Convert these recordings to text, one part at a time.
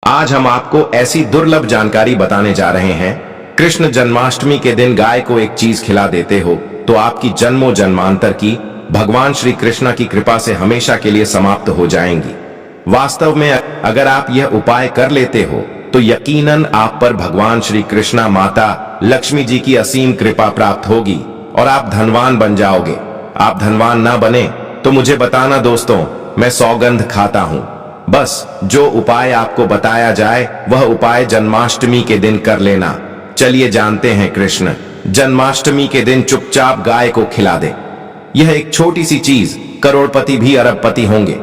आज हम आपको ऐसी दुर्लभ जानकारी बताने जा रहे हैं। कृष्ण जन्माष्टमी के दिन गाय को एक चीज खिला देते हो तो आपकी जन्मों जन्मांतर की भगवान श्री कृष्ण की कृपा से हमेशा के लिए समाप्त हो जाएंगी। वास्तव में अगर आप यह उपाय कर लेते हो तो यकीनन आप पर भगवान श्री कृष्णा माता लक्ष्मी जी की असीम कृपा प्राप्त होगी और आप धनवान बन जाओगे। आप धनवान ना बने तो मुझे बताना दोस्तों, मैं सौगंध खाता हूं। बस जो उपाय आपको बताया जाए वह उपाय जन्माष्टमी के दिन कर लेना। चलिए जानते हैं। कृष्ण जन्माष्टमी के दिन चुपचाप गाय को खिला दे। यह एक छोटी सी चीज करोड़पति भी अरबपति होंगे।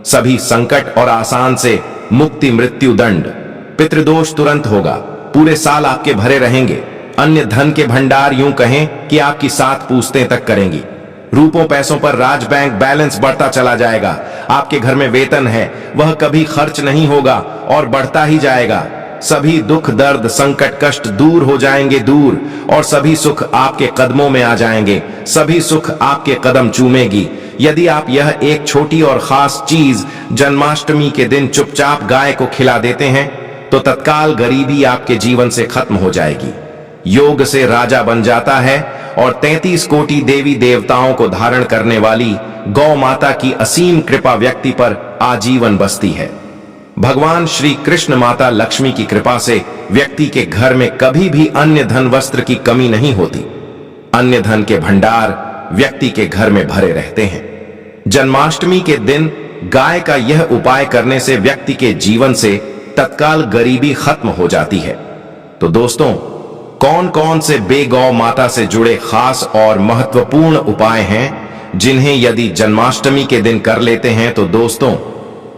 सभी संकट और आसान से मुक्ति, मृत्यु दंड, पितृदोष तुरंत होगा। पूरे साल आपके भरे रहेंगे। अन्य धन के भंडार यूं कहें कि आपकी 7 पूछतें तक करेंगी। रूपों पैसों पर राज बैंक बैलेंस बढ़ता चला जाएगा। आपके घर में वेतन है वह कभी खर्च नहीं होगा और बढ़ता ही जाएगा। सभी दुख दर्द संकट कष्ट दूर हो जाएंगे दूर, और सभी सुख आपके कदमों में आ जाएंगे। सभी सुख आपके कदम चूमेगी यदि आप यह एक छोटी और खास चीज जन्माष्टमी के दिन चुपचाप गाय को खिला देते हैं तो तत्काल गरीबी आपके जीवन से खत्म हो जाएगी। योग से राजा बन जाता है और 33 कोटि देवी देवताओं को धारण करने वाली गौ माता की असीम कृपा व्यक्ति पर आजीवन बसती है। भगवान श्री कृष्ण माता लक्ष्मी की कृपा से व्यक्ति के घर में कभी भी अन्य धन वस्त्र की कमी नहीं होती। अन्य धन के भंडार व्यक्ति के घर में भरे रहते हैं। जन्माष्टमी के दिन गाय का यह उपाय करने से व्यक्ति के जीवन से तत्काल गरीबी खत्म हो जाती है। तो दोस्तों, कौन कौन से बेगौ माता से जुड़े खास और महत्वपूर्ण उपाय हैं जिन्हें यदि जन्माष्टमी के दिन कर लेते हैं तो दोस्तों,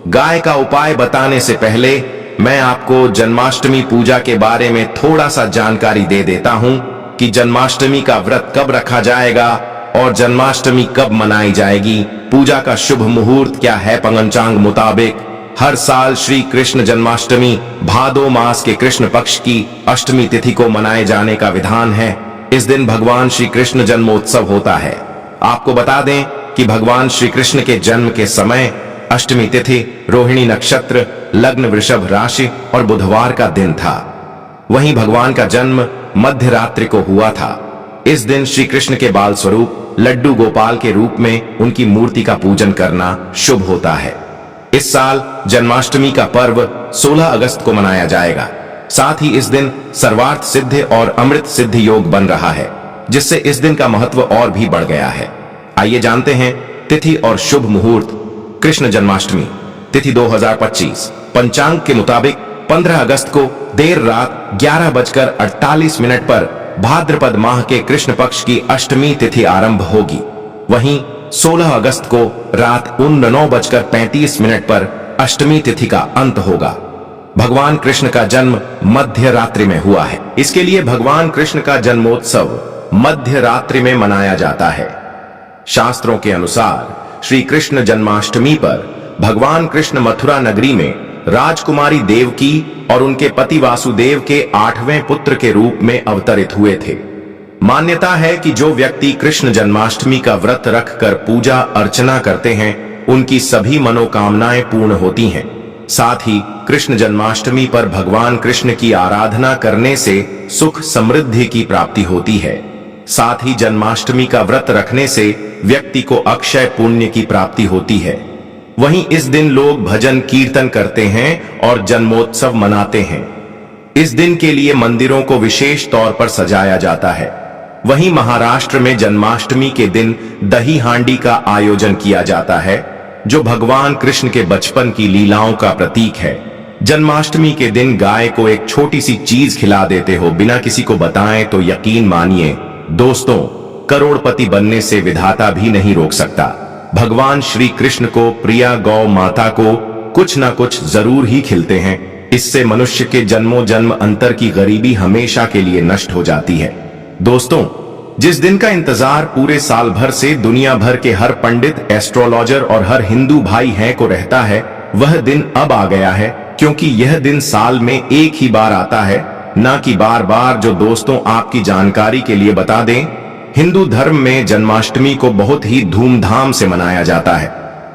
गाय का उपाय बताने से पहले मैं आपको जन्माष्टमी पूजा के बारे में थोड़ा सा जानकारी दे देता हूं कि जन्माष्टमी का व्रत कब रखा जाएगा और जन्माष्टमी कब मनाई जाएगी। पूजा का शुभ मुहूर्त क्या है। पंचांग मुताबिक हर साल श्री कृष्ण जन्माष्टमी भादो मास के कृष्ण पक्ष की अष्टमी तिथि को मनाए जाने का विधान है। इस दिन भगवान श्री कृष्ण जन्मोत्सव होता है। आपको बता दें कि भगवान श्री कृष्ण के जन्म के समय अष्टमी तिथि रोहिणी नक्षत्र, लग्न वृषभ राशि और बुधवार का दिन था। वहीं भगवान का जन्म मध्य रात्रि को हुआ था। इस दिन श्री कृष्ण के बाल स्वरूप लड्डू गोपाल के रूप में उनकी मूर्ति का पूजन करना शुभ होता है। इस साल जन्माष्टमी का पर्व 16 अगस्त को मनाया जाएगा। साथ ही इस दिन सर्वार्थ सिद्ध और अमृत सिद्ध योग बन रहा है, जिससे इस दिन का महत्व और भी बढ़ गया है। आइए जानते हैं तिथि और शुभ मुहूर्त। कृष्ण जन्माष्टमी तिथि 2025 पंचांग के मुताबिक 15 अगस्त को देर रात 11:48 पर भाद्रपद माह के कृष्ण पक्ष की अष्टमी तिथि आरंभ होगी। वहीं 16 अगस्त को रात 9:35 पर अष्टमी तिथि का अंत होगा। भगवान कृष्ण का जन्म मध्य रात्रि में हुआ है, इसके लिए भगवान कृष्ण का जन्मोत्सव मध्य रात्रि में मनाया जाता है। शास्त्रों के अनुसार श्री कृष्ण जन्माष्टमी पर भगवान कृष्ण मथुरा नगरी में राजकुमारी देवकी और उनके पति वासुदेव के 8वें पुत्र के रूप में अवतरित हुए थे। मान्यता है कि जो व्यक्ति कृष्ण जन्माष्टमी का व्रत रखकर पूजा अर्चना करते हैं उनकी सभी मनोकामनाएं पूर्ण होती हैं। साथ ही कृष्ण जन्माष्टमी पर भगवान कृष्ण की आराधना करने से सुख समृद्धि की प्राप्ति होती है। साथ ही जन्माष्टमी का व्रत रखने से व्यक्ति को अक्षय पुण्य की प्राप्ति होती है। वहीं इस दिन लोग भजन कीर्तन करते हैं और जन्मोत्सव मनाते हैं। इस दिन के लिए मंदिरों को विशेष तौर पर सजाया जाता है। वहीं महाराष्ट्र में जन्माष्टमी के दिन दही हांडी का आयोजन किया जाता है, जो भगवान कृष्ण के बचपन की लीलाओं का प्रतीक है। जन्माष्टमी के दिन गाय को एक छोटी सी चीज खिला देते हो बिना किसी को बताएं तो यकीन मानिए दोस्तों, करोड़पति बनने से विधाता भी नहीं रोक सकता। भगवान श्री कृष्ण को प्रिया गौ माता को कुछ ना कुछ जरूर ही खिलते हैं। इससे मनुष्य के जन्मों जन्म अंतर की गरीबी हमेशा के लिए नष्ट हो जाती है। दोस्तों, जिस दिन का इंतजार पूरे साल भर से दुनिया भर के हर पंडित, एस्ट्रोलॉजर और हर हिंदू भाई है को रहता है, वह दिन अब आ गया है, क्योंकि यह दिन साल में एक ही बार आता है, ना कि बार बार। जो दोस्तों आपकी जानकारी के लिए बता दें, हिंदू धर्म में जन्माष्टमी को बहुत ही धूमधाम से मनाया जाता है।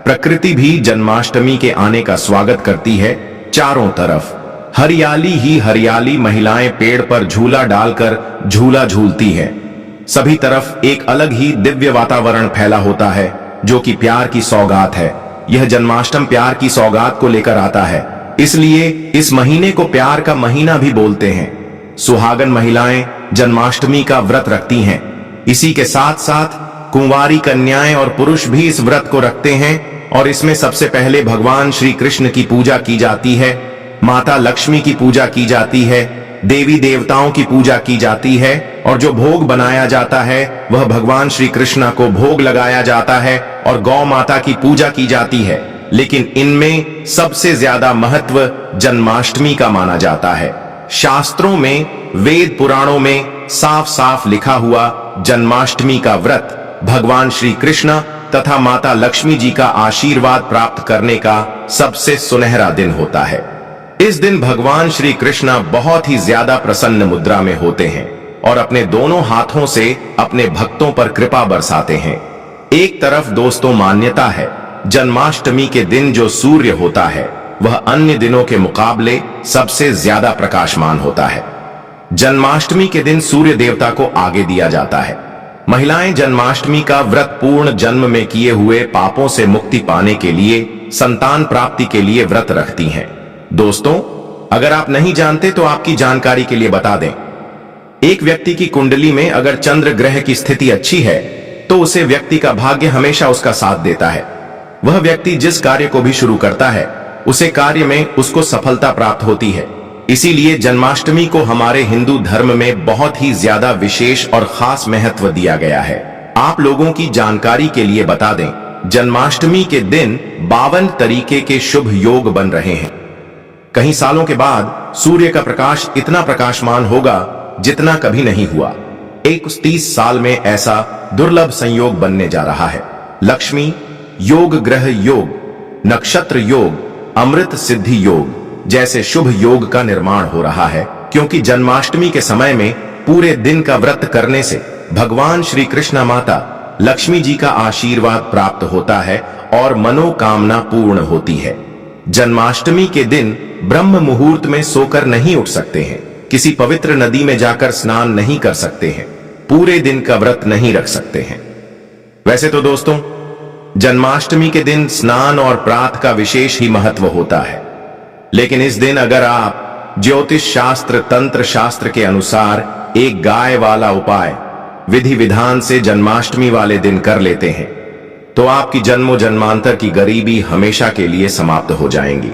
प्रकृति भी जन्माष्टमी के आने का स्वागत करती है चारों तरफ। हरियाली ही हरियाली, महिलाएं पेड़ पर झूला डालकर झूला झूलती हैं। सभी तरफ एक अलग ही दिव्य वातावरण फैला होता है जो कि प्यार की सौगात है। यह जन्माष्टमी प्यार की सौगात को लेकर आता है, इसलिए इस महीने को प्यार का महीना भी बोलते हैं। सुहागन महिलाएं जन्माष्टमी का व्रत रखती हैं। इसी के साथ साथ कुंवारी कन्याएं और पुरुष भी इस व्रत को रखते हैं और इसमें सबसे पहले भगवान श्री कृष्ण की पूजा की जाती है, माता लक्ष्मी की पूजा की जाती है, देवी देवताओं की पूजा की जाती है और जो भोग बनाया जाता है वह भगवान श्री कृष्ण को भोग लगाया जाता है और गौ माता की पूजा की जाती है। लेकिन इनमें सबसे ज्यादा महत्व जन्माष्टमी का माना जाता है। शास्त्रों में, वेद पुराणों में साफ साफ लिखा हुआ जन्माष्टमी का व्रत भगवान श्री कृष्ण तथा माता लक्ष्मी जी का आशीर्वाद प्राप्त करने का सबसे सुनहरा दिन होता है। इस दिन भगवान श्री कृष्ण बहुत ही ज्यादा प्रसन्न मुद्रा में होते हैं और अपने दोनों हाथों से अपने भक्तों पर कृपा बरसाते हैं। एक तरफ दोस्तों मान्यता है जन्माष्टमी के दिन जो सूर्य होता है वह अन्य दिनों के मुकाबले सबसे ज्यादा प्रकाशमान होता है। जन्माष्टमी के दिन सूर्य देवता को आगे दिया जाता है। महिलाएं जन्माष्टमी का व्रत पूर्ण जन्म में किए हुए पापों से मुक्ति पाने के लिए, संतान प्राप्ति के लिए व्रत रखती हैं। दोस्तों, अगर आप नहीं जानते तो आपकी जानकारी के लिए बता दें, एक व्यक्ति की कुंडली में अगर चंद्र ग्रह की स्थिति अच्छी है तो उसे व्यक्ति का भाग्य हमेशा उसका साथ देता है। वह व्यक्ति जिस कार्य को भी शुरू करता है उसे कार्य में उसको सफलता प्राप्त होती है। इसीलिए जन्माष्टमी को हमारे हिंदू धर्म में बहुत ही ज्यादा विशेष और खास महत्व दिया गया है। आप लोगों की जानकारी के लिए बता दें, जन्माष्टमी के दिन 52 तरीके के शुभ योग बन रहे हैं। कई सालों के बाद सूर्य का प्रकाश इतना प्रकाशमान होगा जितना कभी नहीं हुआ। 31 साल में ऐसा दुर्लभ संयोग बनने जा रहा है। लक्ष्मी योग, ग्रह योग, नक्षत्र योग, अमृत सिद्धि योग जैसे शुभ योग का निर्माण हो रहा है, क्योंकि जन्माष्टमी के समय में पूरे दिन का व्रत करने से भगवान श्री कृष्ण माता लक्ष्मी जी का आशीर्वाद प्राप्त होता है और मनोकामना पूर्ण होती है। जन्माष्टमी के दिन ब्रह्म मुहूर्त में सोकर नहीं उठ सकते हैं, किसी पवित्र नदी में जाकर स्नान नहीं कर सकते हैं, पूरे दिन का व्रत नहीं रख सकते हैं। वैसे तो दोस्तों, जन्माष्टमी के दिन स्नान और प्रात का विशेष ही महत्व होता है, लेकिन इस दिन अगर आप ज्योतिष शास्त्र, तंत्र शास्त्र के अनुसार एक गाय वाला उपाय विधि विधान से जन्माष्टमी वाले दिन कर लेते हैं तो आपकी जन्मों जन्मांतर की गरीबी हमेशा के लिए समाप्त हो जाएंगी।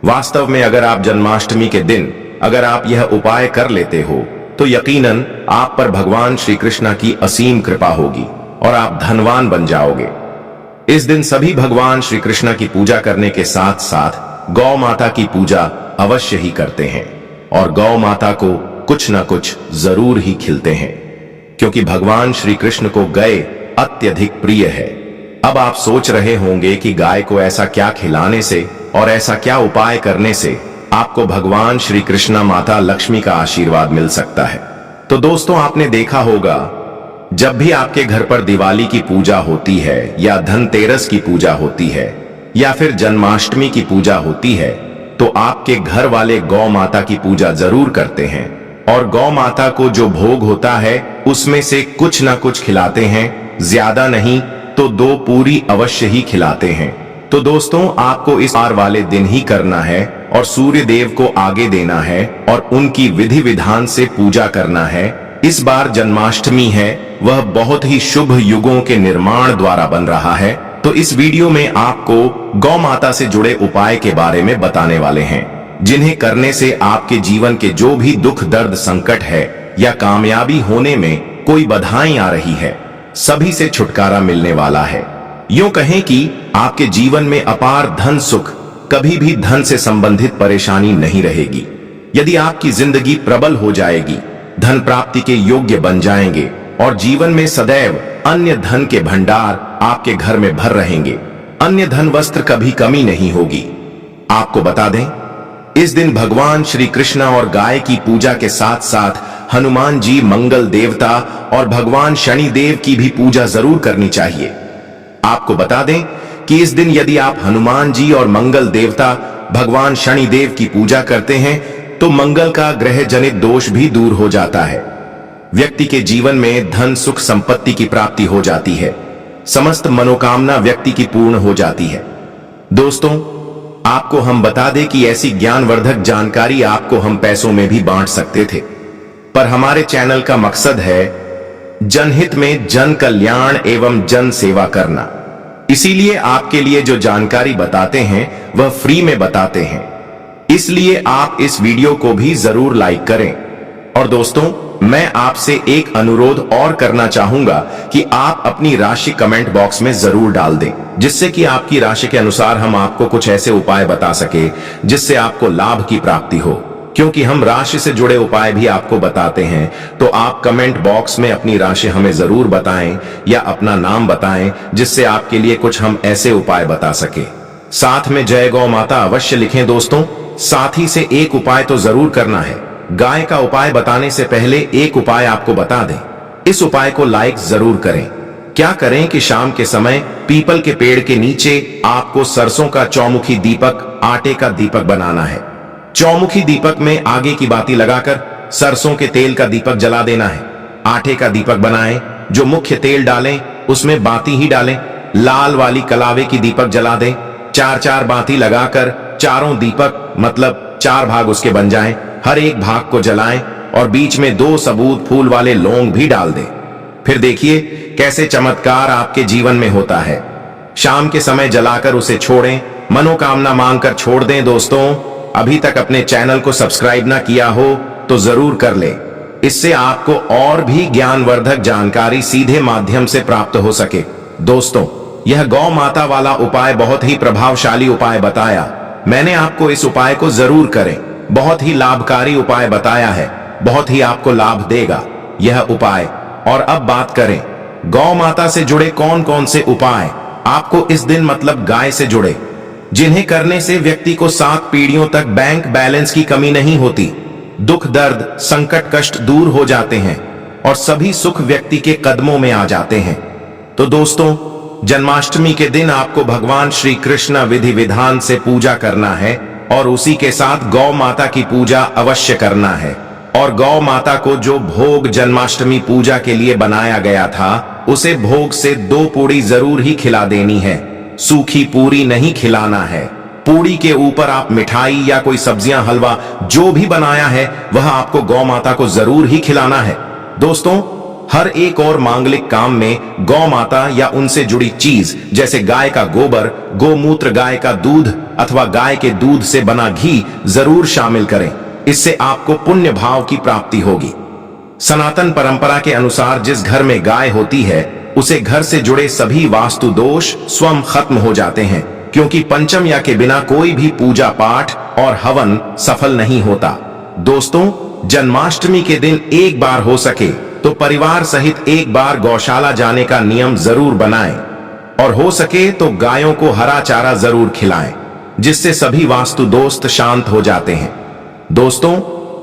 वास्तव में अगर आप जन्माष्टमी के दिन अगर आप यह उपाय कर लेते हो तो यकीनन आप पर भगवान श्री कृष्ण की असीम कृपा होगी और आप धनवान बन जाओगे। इस दिन सभी भगवान श्री कृष्ण की पूजा करने के साथ साथ गौ माता की पूजा अवश्य ही करते हैं और गौ माता को कुछ न कुछ जरूर ही खिलते हैं, क्योंकि भगवान श्री कृष्ण को गाय अत्यधिक प्रिय है। अब आप सोच रहे होंगे कि गाय को ऐसा क्या खिलाने से और ऐसा क्या उपाय करने से आपको भगवान श्री कृष्ण माता लक्ष्मी का आशीर्वाद मिल सकता है। तो दोस्तों, आपने देखा होगा जब भी आपके घर पर दिवाली की पूजा होती है या धनतेरस की पूजा होती है या फिर जन्माष्टमी की पूजा होती है तो आपके घर वाले गौ माता की पूजा जरूर करते हैं और गौ माता को जो भोग होता है उसमें से कुछ ना कुछ खिलाते हैं, ज्यादा नहीं तो 2 पूरी अवश्य ही खिलाते हैं। तो दोस्तों, आपको इस बार वाले दिन ही करना है और सूर्य देव को आगे देना है और उनकी विधि विधान से पूजा करना है। इस बार जन्माष्टमी है वह बहुत ही शुभ युगों के निर्माण द्वारा बन रहा है, तो इस वीडियो में आपको गौ माता से जुड़े उपाय के बारे में बताने वाले हैं, जिन्हें करने से आपके जीवन के जो भी दुख, दर्द, संकट है या कामयाबी होने में कोई बाधाएं आ रही है, सभी से छुटकारा मिलने वाला है। यूं कहें कि आपके जीवन में अपार धन सुख, कभी भी धन से संबंधित परेशानी नहीं रहेगी। यदि आपकी जिंदगी प्रबल हो जाएगी, धन प्राप्ति के योग्य बन जाएंगे और जीवन में सदैव अन्य धन के भंडार आपके घर में भर रहेंगे। अन्य धन वस्त्र कभी कमी नहीं होगी। आपको बता दें, इस दिन भगवान श्री कृष्ण और गाय की पूजा के साथ साथ हनुमान जी, मंगल देवता और भगवान शनि देव की भी पूजा जरूर करनी चाहिए। आपको बता दें कि इस दिन यदि आप हनुमान जी और मंगल देवता भगवान शनि देव की पूजा करते हैं तो मंगल का ग्रह जनित दोष भी दूर हो जाता है। व्यक्ति के जीवन में धन सुख संपत्ति की प्राप्ति हो जाती है। समस्त मनोकामना व्यक्ति की पूर्ण हो जाती है। दोस्तों, आपको हम बता दें कि ऐसी ज्ञानवर्धक जानकारी आपको हम पैसों में भी बांट सकते थे, पर हमारे चैनल का मकसद है जनहित में जन कल्याण एवं जन सेवा करना। इसीलिए आपके लिए जो जानकारी बताते हैं वह फ्री में बताते हैं। इसलिए आप इस वीडियो को भी जरूर लाइक करें। और दोस्तों, मैं आपसे एक अनुरोध और करना चाहूंगा कि आप अपनी राशि कमेंट बॉक्स में जरूर डाल दें, जिससे कि आपकी राशि के अनुसार हम आपको कुछ ऐसे उपाय बता सके जिससे आपको लाभ की प्राप्ति हो। क्योंकि हम राशि से जुड़े उपाय भी आपको बताते हैं, तो आप कमेंट बॉक्स में अपनी राशि हमें जरूर बताएं या अपना नाम बताएं, जिससे आपके लिए कुछ हम ऐसे उपाय बता सके। साथ में जय गौ माता अवश्य लिखें दोस्तों। साथ ही से एक उपाय तो जरूर करना है। गाय का उपाय बताने से पहले एक उपाय आपको बता दें। इस उपाय को लाइक जरूर करें। क्या करें कि शाम के समय पीपल के पेड़ के नीचे आपको सरसों का चौमुखी दीपक, आटे का दीपक बनाना है। चौमुखी दीपक में आगे की बाती लगाकर सरसों के तेल का दीपक जला देना है। आटे का दीपक बनाएं, जो मुख्य तेल डालें उसमें बाती ही डालें। लाल वाली कलावे की दीपक जला दें। 4-4 बाती लगाकर चारों दीपक मतलब 4 भाग उसके बन जाएं। हर एक भाग को जलाएं और बीच में 2 सबूत फूल वाले लौंग भी डाल दें। फिर देखिए कैसे चमत्कार आपके जीवन में होता है। शाम के समय जलाकर उसे छोड़ें, मनोकामना मांगकर छोड़ दें। दोस्तों, अभी तक अपने चैनल को सब्सक्राइब ना किया हो तो जरूर कर ले। इससे आपको और भी ज्ञानवर्धक जानकारी सीधे माध्यम से प्राप्त हो सके। दोस्तों, यह गौ माता वाला उपाय बहुत ही प्रभावशाली उपाय बताया। मैंने आपको इस उपाय को जरूर करें। बहुत ही लाभकारी उपाय बताया है, बहुत ही आपको लाभ देगा यह उपाय। और अब बात करें गौ माता से जुड़े कौन कौन से उपाय आपको इस दिन मतलब गाय से जुड़े, जिन्हें करने से व्यक्ति को 7 पीढ़ियों तक बैंक बैलेंस की कमी नहीं होती। दुख दर्द संकट कष्ट दूर हो जाते हैं और सभी सुख व्यक्ति के कदमों में आ जाते हैं। तो दोस्तों, जन्माष्टमी के दिन आपको भगवान श्री कृष्ण विधि विधान से पूजा करना है और उसी के साथ गौ माता की पूजा अवश्य करना है। और गौ माता को जो भोग जन्माष्टमी पूजा के लिए बनाया गया था, उसे भोग से 2 पूड़ी जरूर ही खिला देनी है। सूखी पूरी नहीं खिलाना है। पूड़ी के ऊपर आप मिठाई या कोई सब्जियां, हलवा जो भी बनाया है वह आपको गौ माता को जरूर ही खिलाना है। दोस्तों, हर एक और मांगलिक काम में गौ माता या उनसे जुड़ी चीज जैसे गाय का गोबर, गोमूत्र, गाय का दूध अथवा गाय के दूध से बना घी जरूर शामिल करें। इससे आपको पुण्य भाव की प्राप्ति होगी। सनातन परंपरा के अनुसार जिस घर में गाय होती है उसे घर से जुड़े सभी वास्तु दोष स्वयं खत्म हो जाते हैं, क्योंकि पंचम या के बिना कोई भी पूजा पाठ और हवन सफल नहीं होता। दोस्तों, जन्माष्टमी के दिन एक बार हो सके तो परिवार सहित एक बार गौशाला जाने का नियम जरूर बनाएं और हो सके तो गायों को हरा चारा जरूर खिलाएं, जिससे सभी वास्तु दोस्त शांत हो जाते हैं। दोस्तों,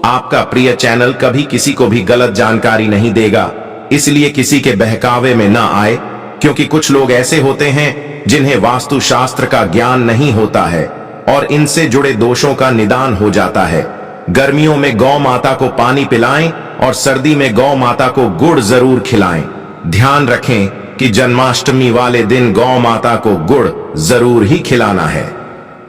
आपका प्रिय चैनल कभी किसी को भी गलत जानकारी नहीं देगा, इसलिए किसी के बहकावे में ना आए, क्योंकि कुछ लोग ऐसे होते हैं जिन्हें वास्तु शास्त्र का ज्ञान नहीं होता है और इनसे जुड़े दोषों का निदान हो जाता है। गर्मियों में गौ माता को पानी पिलाएं और सर्दी में गौ माता को गुड़ जरूर खिलाएं। ध्यान रखें कि जन्माष्टमी वाले दिन गौ माता को गुड़ जरूर ही खिलाना है।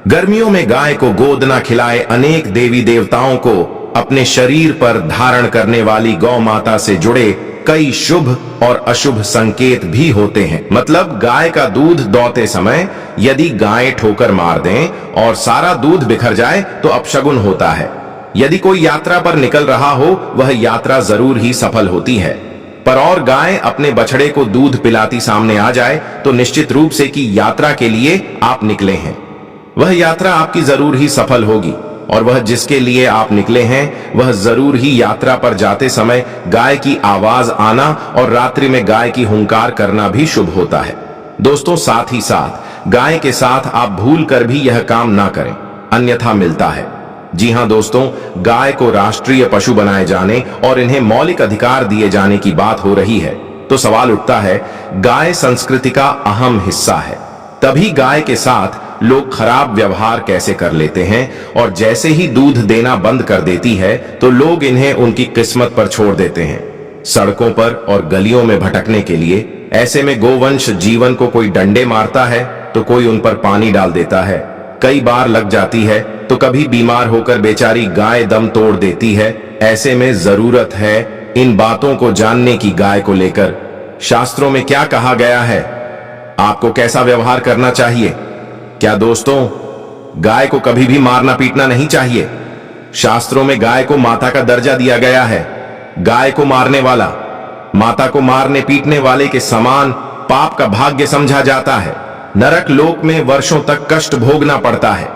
गर्मियों में गाय को गोद ना खिलाए। अनेक देवी देवताओं को अपने शरीर पर धारण करने वाली गौ माता से जुड़े कई शुभ और अशुभ संकेत भी होते हैं। मतलब गाय का दूध दौते समय यदि गाय ठोकर मार दें और सारा दूध बिखर जाए तो अपशगुन होता है। यदि कोई यात्रा पर निकल रहा हो वह यात्रा जरूर ही सफल होती है, पर और गाय अपने बछड़े को दूध पिलाती सामने आ जाए तो निश्चित रूप से कि यात्रा के लिए आप निकले हैं, वह यात्रा आपकी जरूर ही सफल होगी। और वह जिसके लिए आप निकले हैं वह जरूर ही यात्रा पर जाते समय गाय की आवाज आना और रात्रि में गाय की हुंकार करना भी शुभ होता है। दोस्तों, साथ ही साथ गाय के साथ आप भूल कर भी यह काम ना करें, अन्यथा मिलता है। जी हां दोस्तों, गाय को राष्ट्रीय पशु बनाए जाने और इन्हें मौलिक अधिकार दिए जाने की बात हो रही है तो सवाल उठता है, गाय संस्कृति का अहम हिस्सा है, तभी गाय के साथ लोग खराब व्यवहार कैसे कर लेते हैं, और जैसे ही दूध देना बंद कर देती है तो लोग इन्हें उनकी किस्मत पर छोड़ देते हैं, सड़कों पर और गलियों में भटकने के लिए। ऐसे में गोवंश जीवन को कोई डंडे मारता है तो कोई उन पर पानी डाल देता है, कई बार लग जाती है तो कभी बीमार होकर बेचारी गाय दम तोड़ देती है। ऐसे में जरूरत है इन बातों को जानने की गाय को लेकर शास्त्रों में क्या कहा गया है, आपको कैसा व्यवहार करना चाहिए। क्या दोस्तों, गाय को कभी भी मारना पीटना नहीं चाहिए। शास्त्रों में गाय को माता का दर्जा दिया गया है। गाय को मारने वाला माता को मारने पीटने वाले के समान पाप का भाग्य समझा जाता है। नरक लोक में वर्षों तक कष्ट भोगना पड़ता है।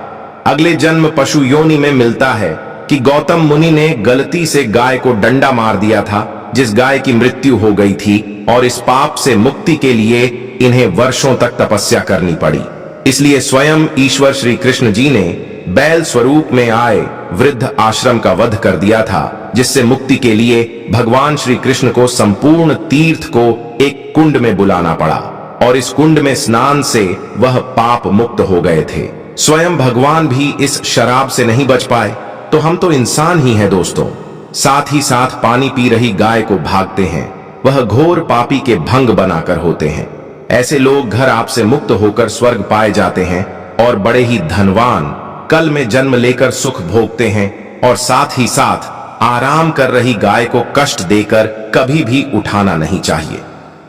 अगले जन्म पशु योनि में मिलता है कि गौतम मुनि ने गलती से गाय को डंडा मार दिया था, जिस गाय की मृत्यु हो गई थी, और इस पाप से मुक्ति के लिए इन्हें वर्षों तक तपस्या करनी पड़ी। इसलिए स्वयं ईश्वर श्री कृष्ण जी ने बैल स्वरूप में आए वृद्ध आश्रम का वध कर दिया था, जिससे मुक्ति के लिए भगवान श्री कृष्ण को संपूर्ण तीर्थ को एक कुंड में बुलाना पड़ा, और इस कुंड में स्नान से वह पाप मुक्त हो गए थे। स्वयं भगवान भी इस शराब से नहीं बच पाए, तो हम तो इंसान ही हैं दोस्तों। साथ ही साथ पानी पी रही गाय को भागते हैं, वह घोर पापी के भंग बनाकर होते हैं। ऐसे लोग घर आपसे मुक्त होकर स्वर्ग पाए जाते हैं और बड़े ही धनवान कल में जन्म लेकर सुख भोगते हैं, और साथ ही साथ आराम कर रही गाय को कष्ट देकर कभी भी उठाना नहीं चाहिए।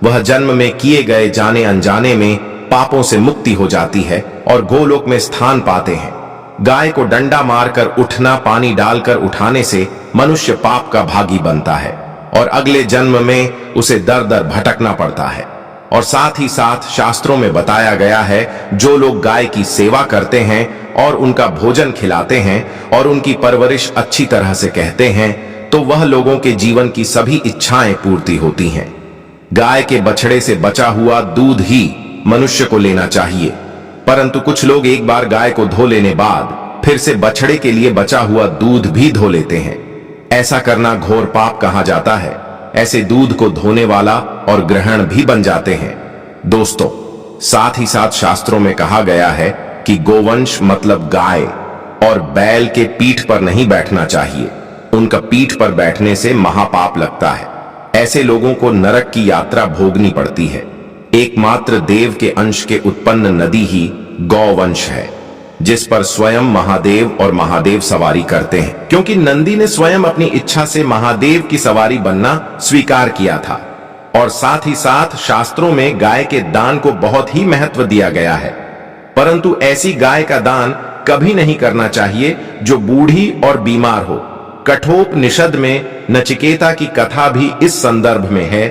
वह जन्म में किए गए जाने अनजाने में पापों से मुक्ति हो जाती है और गोलोक में स्थान पाते हैं। गाय को डंडा मारकर उठना, पानी डालकर उठाने से मनुष्य पाप का भागी बनता है और अगले जन्म में उसे दर दर भटकना पड़ता है। और साथ ही साथ शास्त्रों में बताया गया है, जो लोग गाय की सेवा करते हैं और उनका भोजन खिलाते हैं और उनकी परवरिश अच्छी तरह से कहते हैं, तो वह लोगों के जीवन की सभी इच्छाएं पूर्ति होती हैं। गाय के बछड़े से बचा हुआ दूध ही मनुष्य को लेना चाहिए, परंतु कुछ लोग एक बार गाय को धो लेने बाद फिर से बछड़े के लिए बचा हुआ दूध भी धो लेते हैं। ऐसा करना घोर पाप कहा जाता है। ऐसे दूध को धोने वाला और ग्रहण भी बन जाते हैं। दोस्तों, साथ ही साथ शास्त्रों में कहा गया है कि गोवंश मतलब गाय और बैल के पीठ पर नहीं बैठना चाहिए। उनका पीठ पर बैठने से महापाप लगता है। ऐसे लोगों को नरक की यात्रा भोगनी पड़ती है। एकमात्र देव के अंश के उत्पन्न नदी ही गौवंश है, जिस पर स्वयं महादेव और महादेव सवारी करते हैं, क्योंकि नंदी ने स्वयं अपनी इच्छा से महादेव की सवारी बनना स्वीकार किया था। और साथ ही साथ शास्त्रों में गाय के दान को बहुत ही महत्व दिया गया है, परंतु ऐसी गाय का दान कभी नहीं करना चाहिए जो बूढ़ी और बीमार हो। कठोपनिषद में नचिकेता की कथा भी इस संदर्भ में है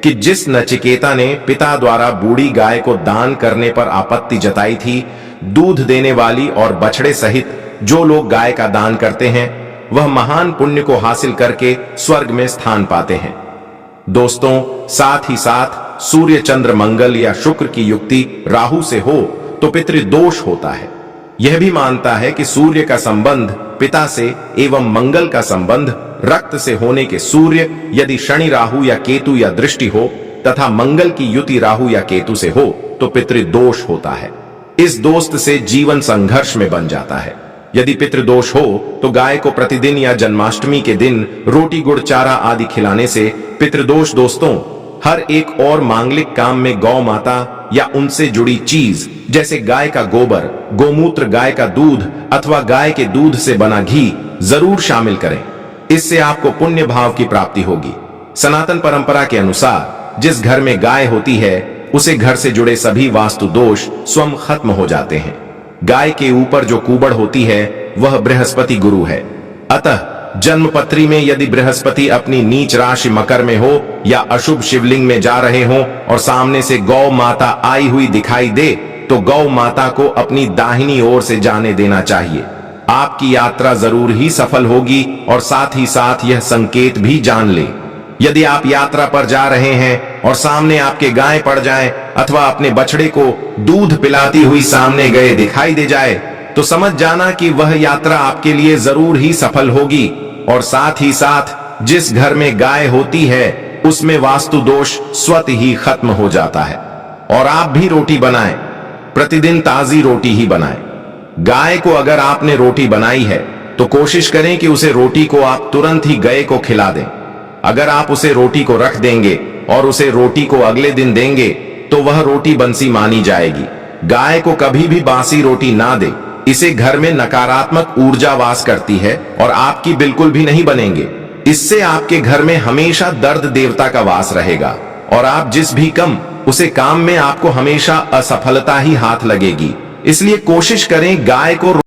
कि जिस नचिकेता ने पिता द्वारा बूढ़ी गाय को दान करने पर आपत्ति जताई थी, दूध देने वाली और बछड़े सहित जो लोग गाय का दान करते हैं, वह महान पुण्य को हासिल करके स्वर्ग में स्थान पाते हैं। दोस्तों, साथ ही साथ सूर्य चंद्र मंगल या शुक्र की युक्ति राहु से हो तो पितृदोष होता है। यह भी मानता है कि सूर्य का संबंध पिता से एवं मंगल का संबंध रक्त से होने के सूर्य यदि शनि राहु या केतु या दृष्टि हो तथा मंगल की युति राहु या केतु से हो तो पितृदोष होता है। इस दोस्त से जीवन संघर्ष में बन जाता है। यदि पितृदोष हो तो गाय को प्रतिदिन या जन्माष्टमी के दिन रोटी गुड़ चारा आदि खिलाने से पितृदोष दोस्तों हर एक और मांगलिक काम में गौ माता या उनसे जुड़ी चीज जैसे गाय का गोबर, गोमूत्र, गाय का दूध अथवा गाय के दूध से बना घी जरूर शामिल करें। इससे आपको पुण्य भाव की प्राप्ति होगी। सनातन परंपरा के अनुसार जिस घर में गाय होती है उसे घर से जुड़े सभी वास्तु दोष स्वयं खत्म हो जाते हैं। गाय के ऊपर जो कुबड़ होती है वह बृहस्पति गुरु है। अतः जन्मपत्री में यदि बृहस्पति अपनी नीच राशि मकर में हो या अशुभ शिवलिंग में जा रहे हो और सामने से गौ माता आई हुई दिखाई दे तो गौ माता को अपनी दाहिनी ओर से जाने देना चाहिए। आपकी यात्रा जरूर ही सफल होगी। और साथ ही साथ यह संकेत भी जान ले, यदि आप यात्रा पर जा रहे हैं और सामने आपके गाय पड़ जाए अथवा अपने बछड़े को दूध पिलाती हुई सामने गए दिखाई दे जाए तो समझ जाना कि वह यात्रा आपके लिए जरूर ही सफल होगी। और साथ ही साथ जिस घर में गाय होती है उसमें वास्तु दोष स्वतः ही खत्म हो जाता है। और आप भी रोटी बनाएं, प्रतिदिन ताजी रोटी ही बनाएं। गाय को अगर आपने रोटी बनाई है तो कोशिश करें कि उसे रोटी को आप तुरंत ही गाय को खिला दें। अगर आप उसे रोटी को रख देंगे और उसे रोटी को अगले दिन देंगे तो वह रोटी बंसी मानी जाएगी। गाय को कभी भी बासी रोटी ना दे, इसे घर में नकारात्मक ऊर्जा वास करती है और आपकी बिल्कुल भी नहीं बनेंगे। इससे आपके घर में हमेशा दर्द देवता का वास रहेगा और आप जिस भी कम उसे काम में आपको हमेशा असफलता ही हाथ लगेगी। इसलिए कोशिश करें गाय को